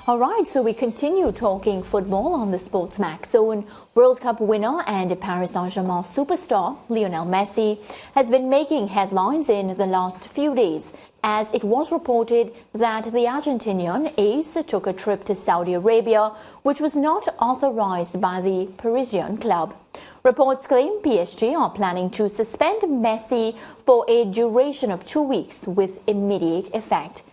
All right, so we continue talking football on the SportsMax zone. World Cup winner and Paris Saint-Germain superstar Lionel Messi has been making headlines in the last few days as it was reported that the Argentinian ace took a trip to Saudi Arabia, which was not authorized by the Parisian club. Reports claim PSG are planning to suspend Messi for a duration of 2 weeks with immediate effect.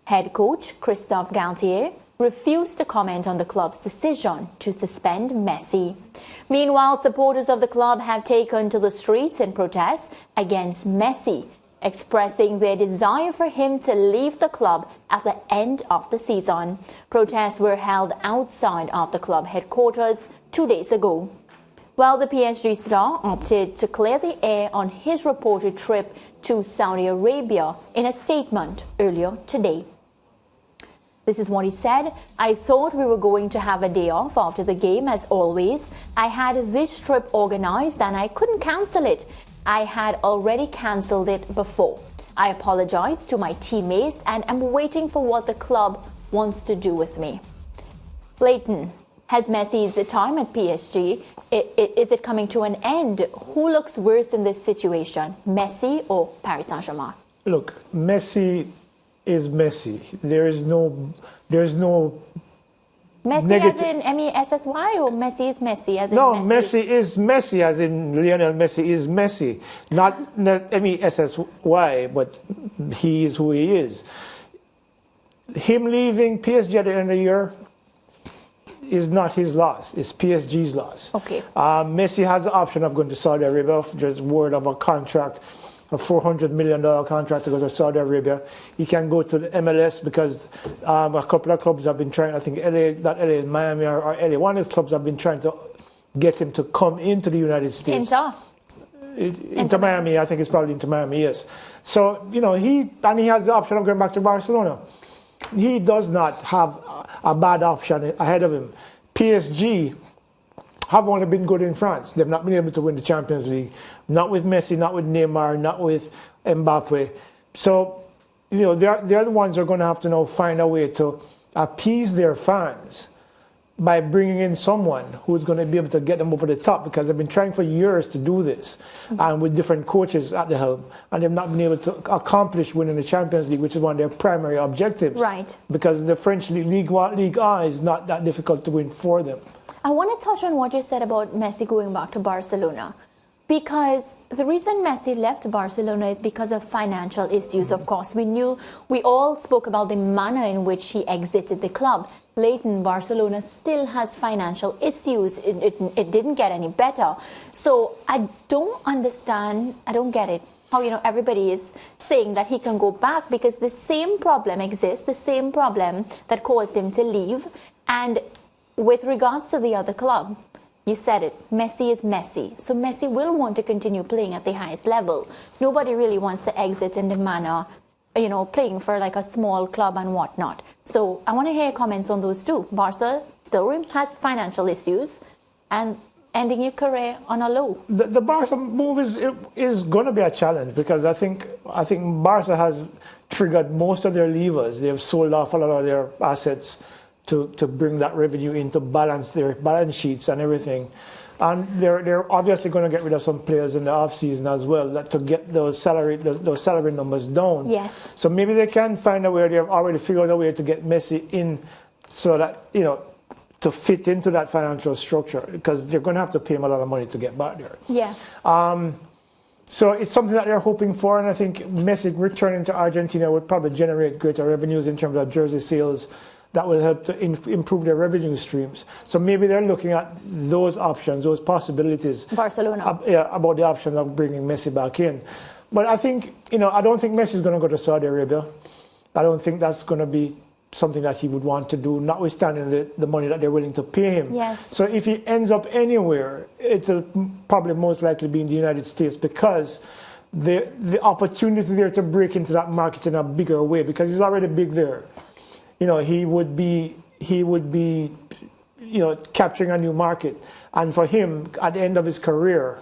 Head coach Christophe Galtier refused to comment on the club's decision to suspend Messi. Meanwhile, supporters of the club have taken to the streets in protest against Messi, expressing their desire for him to leave the club at the end of the season. Protests were held outside of the club headquarters 2 days ago. While the PSG star opted to clear the air on his reported trip to Saudi Arabia in a statement earlier today. This is what he said. "I thought we were going to have a day off after the game as always. I had this trip organized and I couldn't cancel it. I had already cancelled it before. I apologize to my teammates and am waiting for what the club wants to do with me." Leighton, has Messi's time at PSG, is it coming to an end? Who looks worse in this situation, Messi or Paris Saint-Germain? Look, Messi is Messi. There's no Messi as in M-E-S-S-Y or Messi is Messi as in no, Messi? Messi is Messi as in Lionel Messi is Messi. Not M-E-S-S-Y, but he is who he is. Him leaving PSG at the end of the year is not his loss. It's PSG's loss. Okay. Messi has the option of going to Saudi Arabia. There's word of a contract, a $400 million contract to go to Saudi Arabia. He can go to the MLS because a couple of clubs have been trying, I think Miami or LA, one of those clubs have been trying to get him to come into the United States. Inter Miami, I think it's probably Inter Miami, yes. So, he has the option of going back to Barcelona. He does not have a bad option ahead of him. PSG have only been good in France. They've not been able to win the Champions League. Not with Messi, not with Neymar, not with Mbappe. So, they're the ones who are going to have to now find a way to appease their fans by bringing in someone who's going to be able to get them over the top, because they've been trying for years to do this and with different coaches at the helm, and they've not been able to accomplish winning the Champions League, which is one of their primary objectives. Right. Because the French Ligue 1 is not that difficult to win for them. I want to touch on what you said about Messi going back to Barcelona, because the reason Messi left Barcelona is because of financial issues. Of course, we all spoke about the manner in which he exited the club. Leighton, Barcelona still has financial issues. It didn't get any better. So I don't understand, I don't get it, how everybody is saying that he can go back, because the same problem exists, the same problem that caused him to leave. And with regards to the other club, you said it, Messi is Messi. So Messi will want to continue playing at the highest level. Nobody really wants to exit in the manner, playing for like a small club and whatnot. So I want to hear comments on those too. Barca still has financial issues and ending your career on a low. The Barca move is going to be a challenge, because I think Barca has triggered most of their levers. They've sold off a lot of their assets to bring that revenue in, to balance their balance sheets and everything. And they're obviously going to get rid of some players in the off-season as well, to get those salary numbers down. Yes. So maybe they can find a way. They've already figured a way to get Messi in, so that, to fit into that financial structure, because they're going to have to pay him a lot of money to get back there. Yeah. So it's something that they're hoping for, and I think Messi returning to Argentina would probably generate greater revenues in terms of jersey sales. That will help to improve their revenue streams. So maybe they're looking at those options, those possibilities. Barcelona. About the option of bringing Messi back in. But I think, I don't think Messi is going to go to Saudi Arabia. I don't think that's going to be something that he would want to do, notwithstanding the money that they're willing to pay him. Yes. So if he ends up anywhere, it'll probably most likely be in the United States, because the opportunity there to break into that market in a bigger way, because he's already big there. He would be capturing a new market. And for him, at the end of his career,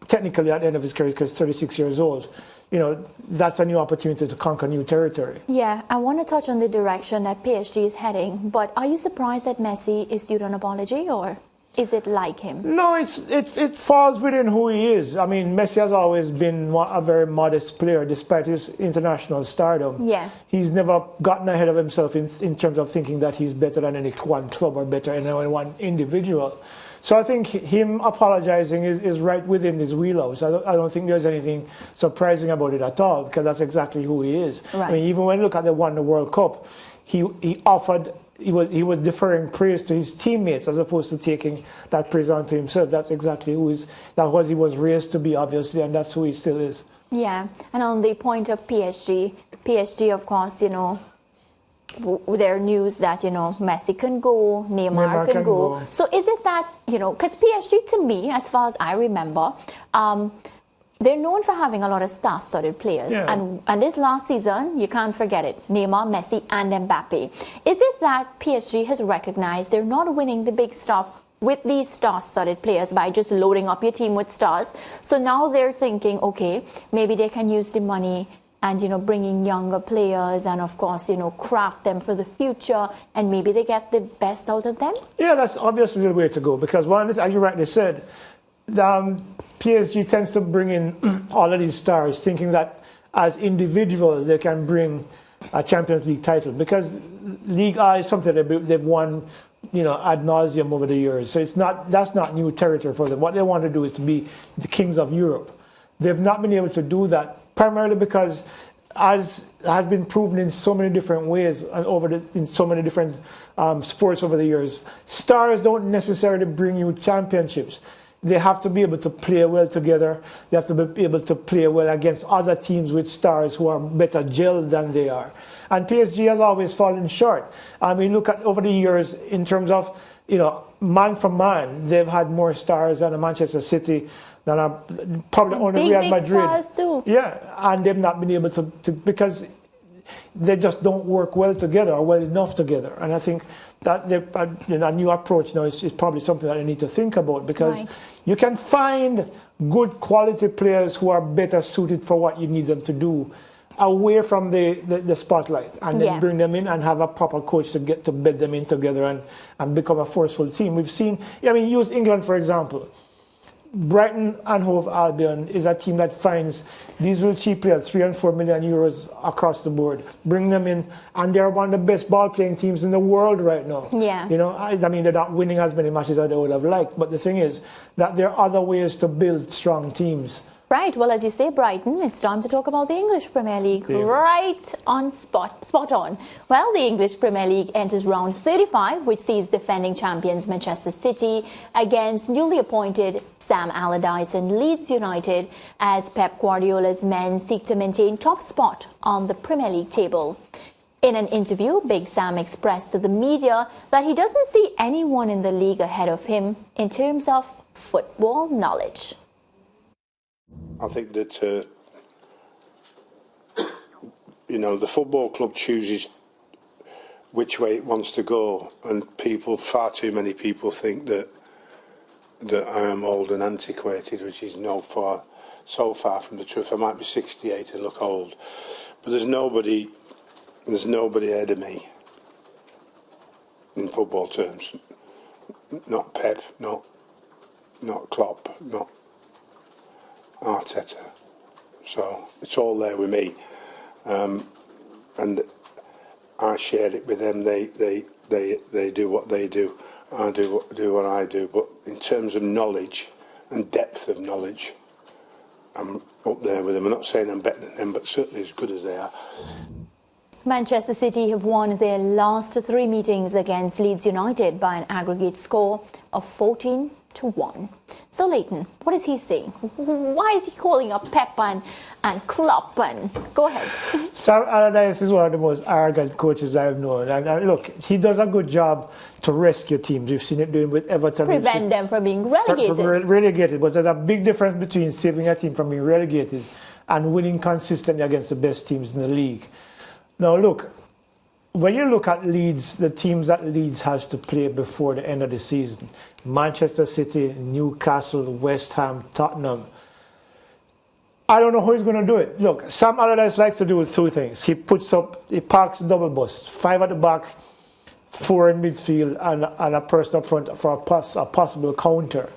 technically at the end of his career because he's 36 years old. You know, that's a new opportunity to conquer new territory. Yeah, I want to touch on the direction that PSG is heading, but are you surprised that Messi is due an apology, or is it like him? No, it falls within who he is. I mean, Messi has always been a very modest player despite his international stardom. Yeah. He's never gotten ahead of himself in terms of thinking that he's better than any one club or better than any one individual. So I think him apologizing is right within his wheelhouse. I don't think there's anything surprising about it at all, because that's exactly who he is. Right. I mean, even when you look at the World Cup, he was deferring praise to his teammates as opposed to taking that praise onto himself. That's exactly he was raised to be, obviously, and that's who he still is. Yeah, and on the point of PSG, of course, you know, there are news that, you know, Messi can go, Neymar can go. So is it that, you know, because PSG, to me, as far as I remember, they're known for having a lot of star-studded players. Yeah. And this last season, you can't forget it, Neymar, Messi and Mbappe. Is it that PSG has recognized they're not winning the big stuff with these star-studded players by just loading up your team with stars? So now they're thinking, okay, maybe they can use the money and, you know, bringing younger players and, of course, you know, craft them for the future, and maybe they get the best out of them? Yeah, that's obviously the way to go, because one, as you rightly said, PSG tends to bring in all of these stars thinking that as individuals they can bring a Champions League title, because League A is something they've won, you know, ad nauseum over the years. So that's not new territory for them. What they want to do is to be the kings of Europe. They've not been able to do that, primarily because, as has been proven in so many different ways in so many different sports over the years, stars don't necessarily bring you championships. They have to be able to play well together. They have to be able to play well against other teams with stars who are better gelled than they are. And PSG has always fallen short. I mean, look at over the years in terms of, you know, man for man, they've had more stars than a Manchester City, than probably only Real Madrid. Big stars too. Yeah, and they've not been able to because they just don't work well together or well enough together. And I think that a new approach now is probably something that I need to think about, because you can find good quality players who are better suited for what you need them to do away from the spotlight, and then bring them in and have a proper coach to get to bed them in together and become a forceful team. We've seen, I mean, use England for example. Brighton and Hove Albion is a team that finds these real cheap players, 3 and 4 million euros across the board, bring them in, and they're one of the best ball-playing teams in the world right now. Yeah. You know, I mean, they're not winning as many matches as they would have liked, but the thing is that there are other ways to build strong teams. Right. Well, as you say, Brighton, it's time to talk about the English Premier League. Yeah. Right on spot on. Well, the English Premier League enters round 35, which sees defending champions Manchester City against newly appointed Sam Allardyce and Leeds United, as Pep Guardiola's men seek to maintain top spot on the Premier League table. In an interview, Big Sam expressed to the media that he doesn't see anyone in the league ahead of him in terms of football knowledge. I think that, you know, the football club chooses which way it wants to go, and far too many people think that I am old and antiquated, which is so far from the truth. I might be 68 and look old, but there's nobody ahead of me in football terms. Not Pep, not Klopp, not Arteta. So it's all there with me, and I share it with them. They do what they do. I do what I do. But in terms of knowledge and depth of knowledge, I'm up there with them. I'm not saying I'm better than them, but certainly as good as they are. Manchester City have won their last 3 meetings against Leeds United by an aggregate score of 14-1. So, Leighton, what is he saying? Why is he calling up Pep and Klopp? And go ahead. Sam Allardyce is one of the most arrogant coaches I've known. And look, he does a good job to rescue teams. We've seen it doing with Everton. Prevent them from being relegated. Relegated. But there's a big difference between saving a team from being relegated and winning consistently against the best teams in the league. Now, look, when you look at Leeds, the teams that Leeds has to play before the end of the season, Manchester City, Newcastle, West Ham, Tottenham, I don't know how he's going to do it. Look, Sam Allardyce likes to do two things. He parks a double bus, 5 at the back, 4 in midfield, and a person up front for a possible counter.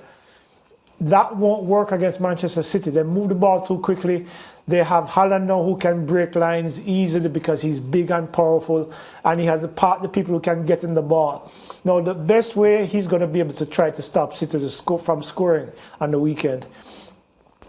That won't work against Manchester City. They move the ball too quickly. They have Haaland now who can break lines easily because he's big and powerful, and he has the people who can get in the ball. Now, the best way he's going to be able to try to stop City from scoring on the weekend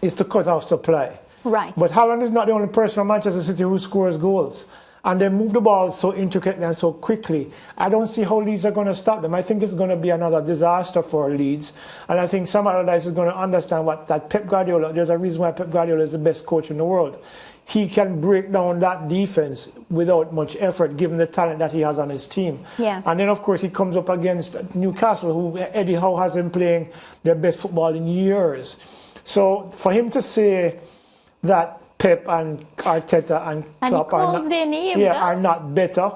is to cut off supply. Right. But Haaland is not the only person from Manchester City who scores goals. And they move the ball so intricately and so quickly. I don't see how Leeds are going to stop them. I think it's going to be another disaster for Leeds. And I think Sam Allardyce is going to understand that Pep Guardiola, there's a reason why Pep Guardiola is the best coach in the world. He can break down that defense without much effort, given the talent that he has on his team. Yeah. And then, of course, he comes up against Newcastle, who Eddie Howe has been playing their best football in years. So for him to say that Pep and Arteta and Klopp are not better,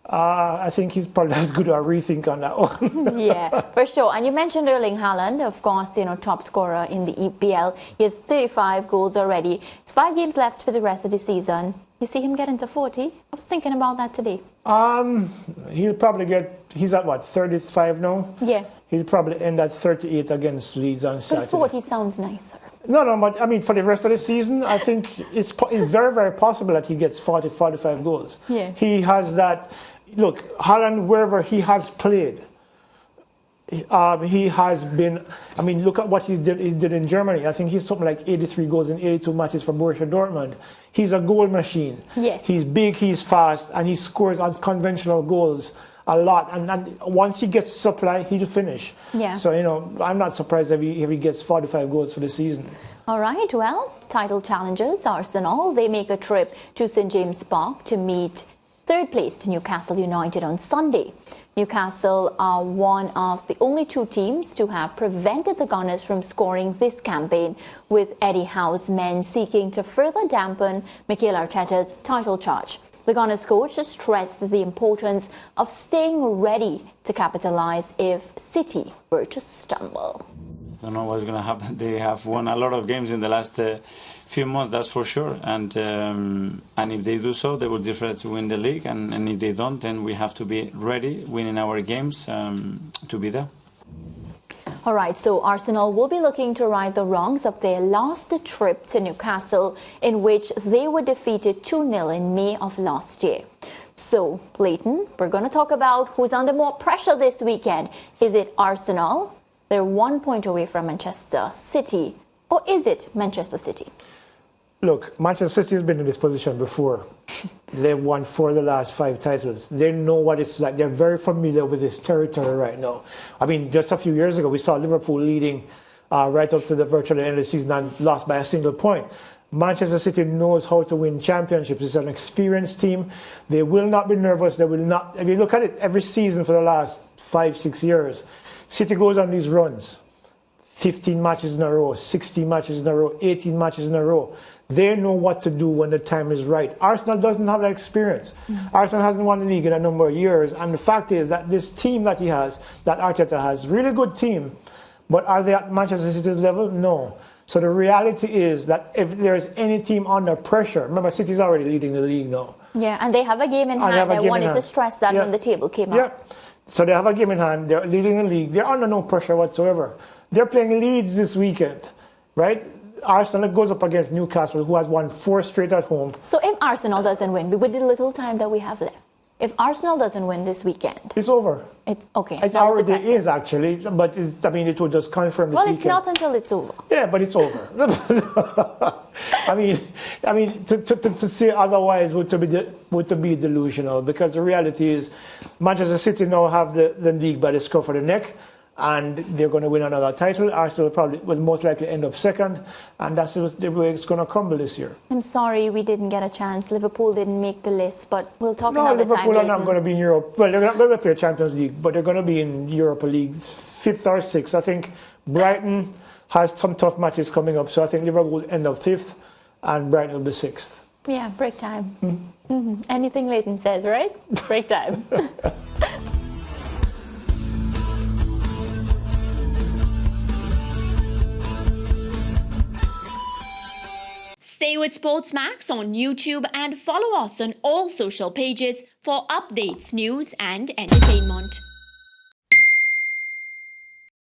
I think he's probably as good a rethink on that one. Yeah, for sure. And you mentioned Erling Haaland, of course, top scorer in the EPL. He has 35 goals already. It's 5 games left for the rest of the season. You see him getting to 40? I was thinking about that today. He'll probably he's at what, 35 now? Yeah. He'll probably end at 38 against Leeds on Saturday. But 40 sounds nicer. No, but I mean, for the rest of the season, I think it's very, very possible that he gets 40, 45 goals. Yeah. He has that. Look, Haaland, wherever he has played, he has been. I mean, look at what he did in Germany. I think he's something like 83 goals in 82 matches for Borussia Dortmund. He's a goal machine. Yes. He's big, he's fast, and he scores unconventional goals a lot. And once he gets supply, he'll finish. Yeah. So, I'm not surprised if he gets 45 goals for the season. All right, well, title challengers, Arsenal, they make a trip to St. James' Park to meet third-placed Newcastle United on Sunday. Newcastle are one of the only 2 teams to have prevented the Gunners from scoring this campaign, with Eddie Howe's men seeking to further dampen Mikel Arteta's title charge. The Gunners coach has stressed the importance of staying ready to capitalise if City were to stumble. I don't know what's going to happen. They have won a lot of games in the last few months, that's for sure. And if they do so, they will deserve to win the league. And if they don't, then we have to be ready, winning our games to be there. All right, so Arsenal will be looking to right the wrongs of their last trip to Newcastle, in which they were defeated 2-0 in May of last year. So, Leighton, we're going to talk about who's under more pressure this weekend. Is it Arsenal? They're 1 point away from Manchester City. Or is it Manchester City? Look, Manchester City has been in this position before. They've won 4 of the last 5 titles. They know what it's like. They're very familiar with this territory right now. I mean, just a few years ago, we saw Liverpool leading right up to the virtual end of the season and lost by a single point. Manchester City knows how to win championships. It's an experienced team. They will not be nervous. They will not. If you look at it, every season for the last 5-6 years, City goes on these runs. 15 matches in a row, 16 matches in a row, 18 matches in a row. They know what to do when the time is right. Arsenal doesn't have that experience. Arsenal hasn't won the league in a number of years. And the fact is that this team that he has, that Arteta has, really good team. But are they at Manchester City's level? No. So the reality is that if there's any team under pressure, remember City's already leading the league now. Yeah, and they have a game in hand. I wanted to stress that when the table came up. So they have a game in hand. They're leading the league. They're under no pressure whatsoever. They're playing Leeds this weekend, right? Arsenal goes up against Newcastle, who has won 4 straight at home. So if Arsenal doesn't win, with the little time that we have left, if Arsenal doesn't win this weekend, it's over. Okay. It already is actually, but it will just confirm this weekend. Well, it's not until it's over. Yeah, but it's over. I mean, to say otherwise would to be delusional, because the reality is, Manchester City now have the league by the scruff of the neck. And they're going to win another title. Arsenal will most likely end up second, and that's the way it's going to crumble this year. I'm sorry we didn't get a chance. Liverpool didn't make the list, but we'll talk another time. No, Liverpool are not going to be in Europe. Well, they're not going to play Champions League, but they're going to be in Europa League, 5th or 6th. I think Brighton has some tough matches coming up, so I think Liverpool will end up 5th, and Brighton will be 6th. Yeah, break time. Anything Leighton says, right? Break time. Stay with SportsMax on YouTube and follow us on all social pages for updates, news and entertainment.